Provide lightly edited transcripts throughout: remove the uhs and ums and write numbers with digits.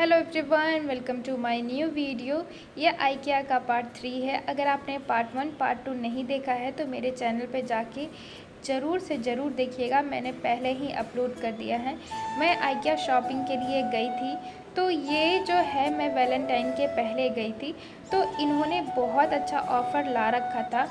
Hello everyone, welcome to my new video. ये IKEA का part 3 है। अगर आपने पार्ट 1 पार्ट 2 नहीं देखा है तो मेरे चैनल पे जाके ज़रूर से ज़रूर देखिएगा। मैंने पहले ही अपलोड कर दिया है। मैं IKEA शॉपिंग के लिए गई थी, तो ये जो है मैं वैलेंटाइन के पहले गई थी, तो इन्होंने बहुत अच्छा ऑफ़र ला रखा था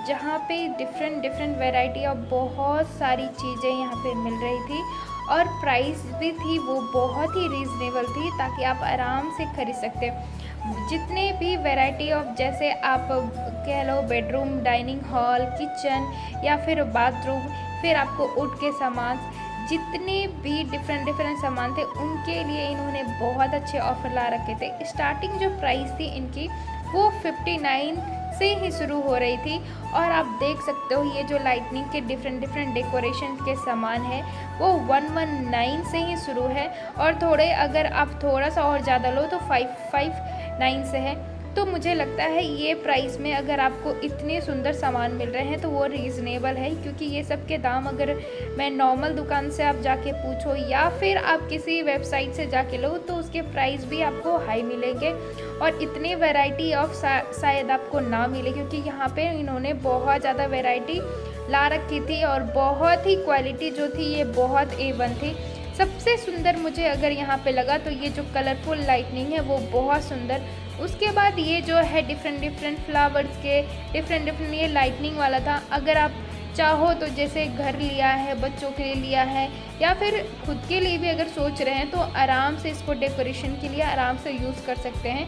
जहाँ पे डिफरेंट वैरायटी ऑफ बहुत सारी चीज़ें यहाँ पे मिल रही थी और प्राइस भी थी वो बहुत ही रीज़नेबल थी, ताकि आप आराम से खरीद सकते हो। जितने भी वैरायटी ऑफ, जैसे आप कह लो बेडरूम, डाइनिंग हॉल, किचन या फिर बाथरूम, फिर आपको वुड के सामान, जितने भी डिफरेंट सामान थे उनके लिए इन्होंने बहुत अच्छे ऑफ़र ला रखे थे। स्टार्टिंग जो प्राइस थी इनकी वो 59 से ही शुरू हो रही थी। और आप देख सकते हो ये जो लाइटनिंग के डिफरेंट डेकोरेशन के सामान है वो 119 से ही शुरू है, और थोड़े अगर आप थोड़ा सा और ज़्यादा लो तो 559 से है। तो मुझे लगता है ये प्राइस में अगर आपको इतने सुंदर सामान मिल रहे हैं तो वो रीज़नेबल है, क्योंकि ये सब के दाम अगर मैं नॉर्मल दुकान से आप जाके पूछो या फिर आप किसी वेबसाइट से जाके लो तो उसके प्राइस भी आपको हाई मिलेंगे, और इतनी वैरायटी ऑफ शायद आपको ना मिले, क्योंकि यहाँ पे इन्होंने बहुत ज़्यादा वैरायटी ला रखी थी और बहुत ही क्वालिटी जो थी ये बहुत A1 थी। सबसे सुंदर मुझे अगर यहाँ पे लगा तो ये जो कलरफुल लाइटनिंग है वो बहुत सुंदर। उसके बाद ये जो है डिफरेंट फ्लावर्स के डिफरेंट ये लाइटनिंग वाला था। अगर आप चाहो तो जैसे घर लिया है, बच्चों के लिए लिया है या फिर खुद के लिए भी अगर सोच रहे हैं तो आराम से इसको डेकोरेशन के लिए आराम से यूज़ कर सकते हैं,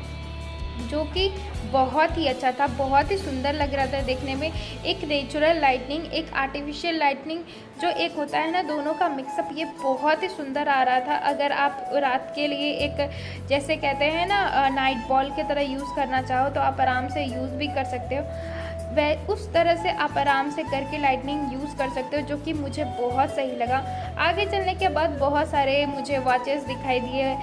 जो कि बहुत ही अच्छा था, बहुत ही सुंदर लग रहा था देखने में। एक नेचुरल लाइटनिंग, एक आर्टिफिशियल लाइटनिंग जो एक होता है ना, दोनों का मिक्सअप, ये बहुत ही सुंदर आ रहा था। अगर आप रात के लिए एक जैसे कहते हैं ना नाइट बॉल की तरह यूज़ करना चाहो तो आप आराम से यूज़ भी कर सकते हो। वह उस तरह से आप आराम से करके लाइटनिंग यूज़ कर सकते हो, जो कि मुझे बहुत सही लगा। आगे चलने के बाद बहुत सारे मुझे वॉचेस दिखाई दिए,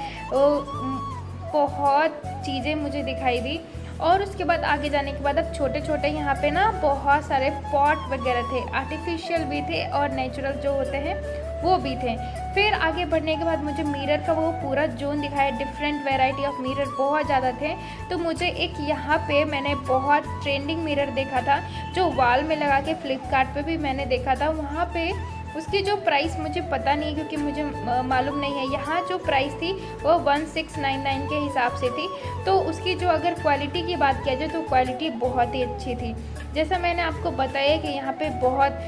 बहुत चीज़ें मुझे दिखाई दी। और उसके बाद आगे जाने के बाद अब छोटे यहाँ पे ना बहुत सारे पॉट वगैरह थे, आर्टिफिशियल भी थे और नेचुरल जो होते हैं वो भी थे। फिर आगे बढ़ने के बाद मुझे मिरर का वो पूरा जोन दिखाया, डिफरेंट वैरायटी ऑफ मिरर बहुत ज़्यादा थे। तो मुझे एक यहाँ पे मैंने बहुत ट्रेंडिंग मिरर देखा था जो वॉल में लगा के, फ्लिपकार्ट पे भी मैंने देखा था। वहाँ पे उसकी जो प्राइस मुझे पता नहीं, क्योंकि मुझे मालूम नहीं है। यहाँ जो प्राइस थी वो 1699 के हिसाब से थी। तो उसकी जो अगर क्वालिटी की बात किया जाए तो क्वालिटी बहुत ही अच्छी थी। जैसा मैंने आपको बताया कि यहाँ पे बहुत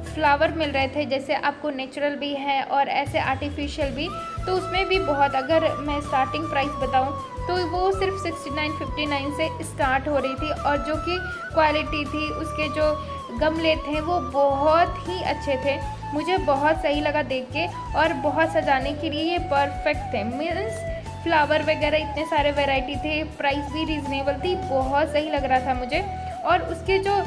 फ्लावर मिल रहे थे, जैसे आपको नेचुरल भी है और ऐसे आर्टिफिशियल भी। तो उसमें भी बहुत, अगर मैं स्टार्टिंग प्राइस बताऊँ तो वो सिर्फ 69-59 से स्टार्ट हो रही थी, और जो कि क्वालिटी थी उसके जो गमले थे वो बहुत ही अच्छे थे। मुझे बहुत सही लगा देख के, और बहुत सजाने के लिए ये परफेक्ट थे। मीन्स फ्लावर वगैरह इतने सारे वैरायटी थे, प्राइस भी रीज़नेबल थी, बहुत सही लग रहा था मुझे। और उसके जो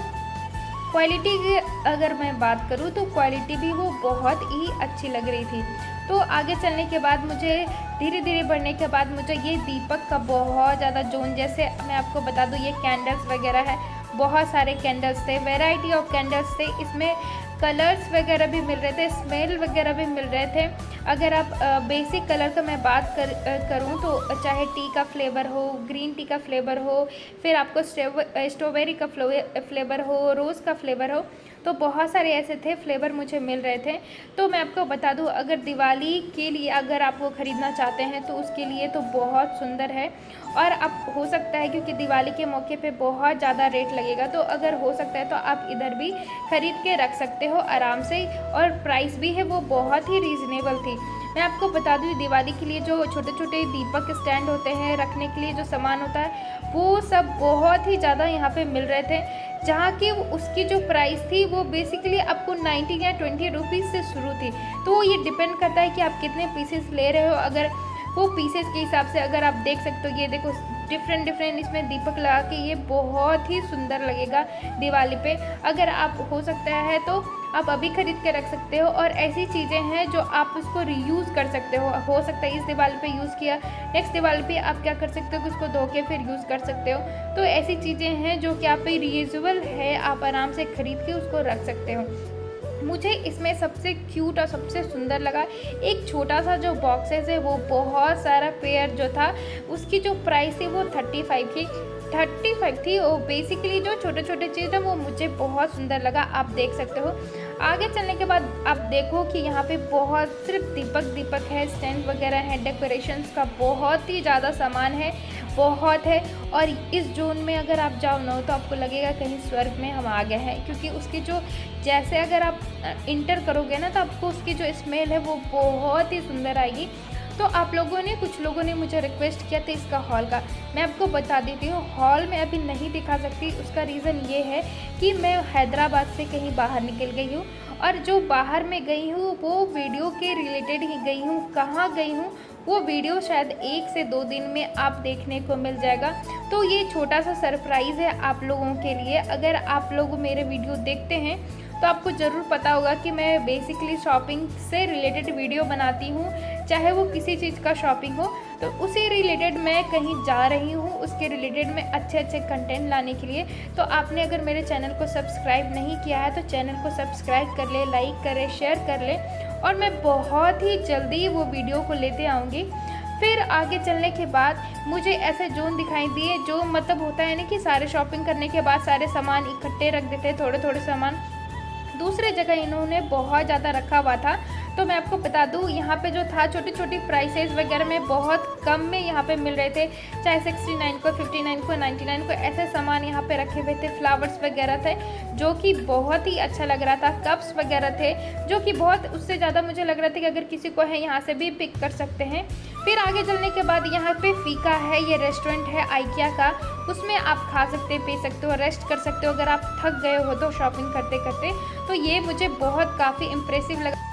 क्वालिटी की अगर मैं बात करूँ तो क्वालिटी भी वो बहुत ही अच्छी लग रही थी। तो आगे चलने के बाद मुझे धीरे बढ़ने के बाद मुझे ये दीपक का बहुत ज़्यादा जोन, जैसे मैं आपको बता दूँ ये कैंडल्स वगैरह है, बहुत सारे कैंडल्स थे, वैरायटी ऑफ कैंडल्स थे। इसमें कलर्स वगैरह भी मिल रहे थे, स्मेल वगैरह भी मिल रहे थे। अगर आप बेसिक कलर का मैं बात करूँ तो चाहे टी का फ्लेवर हो, ग्रीन टी का फ्लेवर हो, फिर आपको स्ट्रॉबेरी का फ्लेवर हो, रोज़ का फ्लेवर हो, तो बहुत सारे ऐसे थे फ्लेवर मुझे मिल रहे थे। तो मैं आपको बता दूं, अगर दिवाली के लिए अगर आप वो ख़रीदना चाहते हैं तो उसके लिए तो बहुत सुंदर है। और अब हो सकता है क्योंकि दिवाली के मौके पे बहुत ज़्यादा रेट लगेगा, तो अगर हो सकता है तो आप इधर भी ख़रीद के रख सकते हो आराम से, और प्राइस भी है वो बहुत ही रीज़नेबल थी। मैं आपको बता दूँ दिवाली के लिए जो छोटे दीपक स्टैंड होते हैं, रखने के लिए जो सामान होता है, वो सब बहुत ही ज़्यादा यहाँ पे मिल रहे थे, जहाँ की उसकी जो प्राइस थी वो बेसिकली आपको 19 या 20 रुपीज़ से शुरू थी। तो ये डिपेंड करता है कि आप कितने पीसेस ले रहे हो। अगर वो पीसेस के हिसाब से अगर आप देख सकते हो, ये देखो डिफरेंट इसमें दीपक लगा के, ये बहुत ही सुंदर लगेगा दिवाली पे। अगर आप हो सकता है तो आप अभी ख़रीद के रख सकते हो, और ऐसी चीज़ें हैं जो आप उसको रीयूज़ कर सकते हो सकता है इस दिवाली पे यूज़ किया, नेक्स्ट दिवाली पे आप क्या कर सकते हो कि उसको धो के फिर यूज़ कर सकते हो। तो ऐसी चीज़ें हैं जो कि आप पे रीयूजेबल है, आप आराम से ख़रीद के उसको रख सकते हो। मुझे इसमें सबसे क्यूट और सबसे सुंदर लगा एक छोटा सा जो बॉक्सेस है, वो बहुत सारा पेयर जो था उसकी जो प्राइस थी वो 35 थी। और बेसिकली जो छोटे छोटे चीज़ है वो मुझे बहुत सुंदर लगा, आप देख सकते हो। आगे चलने के बाद आप देखो कि यहाँ पे बहुत सिर्फ दीपक है, स्टैंड वगैरह है, डेकोरेशंस का बहुत ही ज़्यादा सामान है, बहुत है। और इस जोन में अगर आप जाओ ना तो आपको लगेगा कहीं स्वर्ग में हम आ गए हैं, क्योंकि उसकी जो जैसे अगर आप इंटर करोगे ना तो आपको उसकी जो स्मेल है वो बहुत ही सुंदर आएगी। तो आप लोगों ने कुछ लोगों ने मुझे रिक्वेस्ट किया था इसका हॉल का, मैं आपको बता देती हूँ। हॉल में अभी नहीं दिखा सकती, उसका रीज़न ये है कि मैं हैदराबाद से कहीं बाहर निकल गई हूँ, और जो बाहर में गई हूँ वो वीडियो के रिलेटेड ही गई हूँ। कहाँ गई हूँ वो वीडियो शायद 1 से 2 दिन में आप देखने को मिल जाएगा। तो ये छोटा सा सरप्राइज़ है आप लोगों के लिए। अगर आप लोग मेरे वीडियो देखते हैं तो आपको ज़रूर पता होगा कि मैं बेसिकली शॉपिंग से रिलेटेड वीडियो बनाती हूँ, चाहे वो किसी चीज़ का शॉपिंग हो। तो उसी रिलेटेड मैं कहीं जा रही हूँ, उसके रिलेटेड मैं अच्छे अच्छे कंटेंट लाने के लिए। तो आपने अगर मेरे चैनल को सब्सक्राइब नहीं किया है तो चैनल को सब्सक्राइब कर ले, लाइक करें, शेयर कर ले, और मैं बहुत ही जल्दी वो वीडियो को लेते आऊँगी। फिर आगे चलने के बाद मुझे ऐसे जोन दिखाई दिए जो मतलब होता है ना कि सारे शॉपिंग करने के बाद सारे सामान इकट्ठे रख देते हैं, थोड़े थोड़े सामान दूसरे जगह इन्होंने बहुत ज़्यादा रखा हुआ था। तो मैं आपको बता दूँ यहाँ पे जो था छोटी छोटी प्राइसेस वगैरह में बहुत कम में यहाँ पे मिल रहे थे, चाहे 69 को, 59 को, 99 को, ऐसे सामान यहाँ पे रखे हुए थे। फ्लावर्स वगैरह थे जो कि बहुत ही अच्छा लग रहा था, कप्स वगैरह थे जो कि बहुत, उससे ज़्यादा मुझे लग रहा था कि अगर किसी को है यहाँ से भी पिक कर सकते हैं। फिर आगे चलने के बाद यहाँ पे फीका है, ये रेस्टोरेंट है आइकिया का, उसमें आप खा सकते, पी सकते हो, रेस्ट कर सकते हो अगर आप थक गए हो तो शॉपिंग करते करते। तो ये मुझे बहुत काफ़ी इम्प्रेसिव लगा।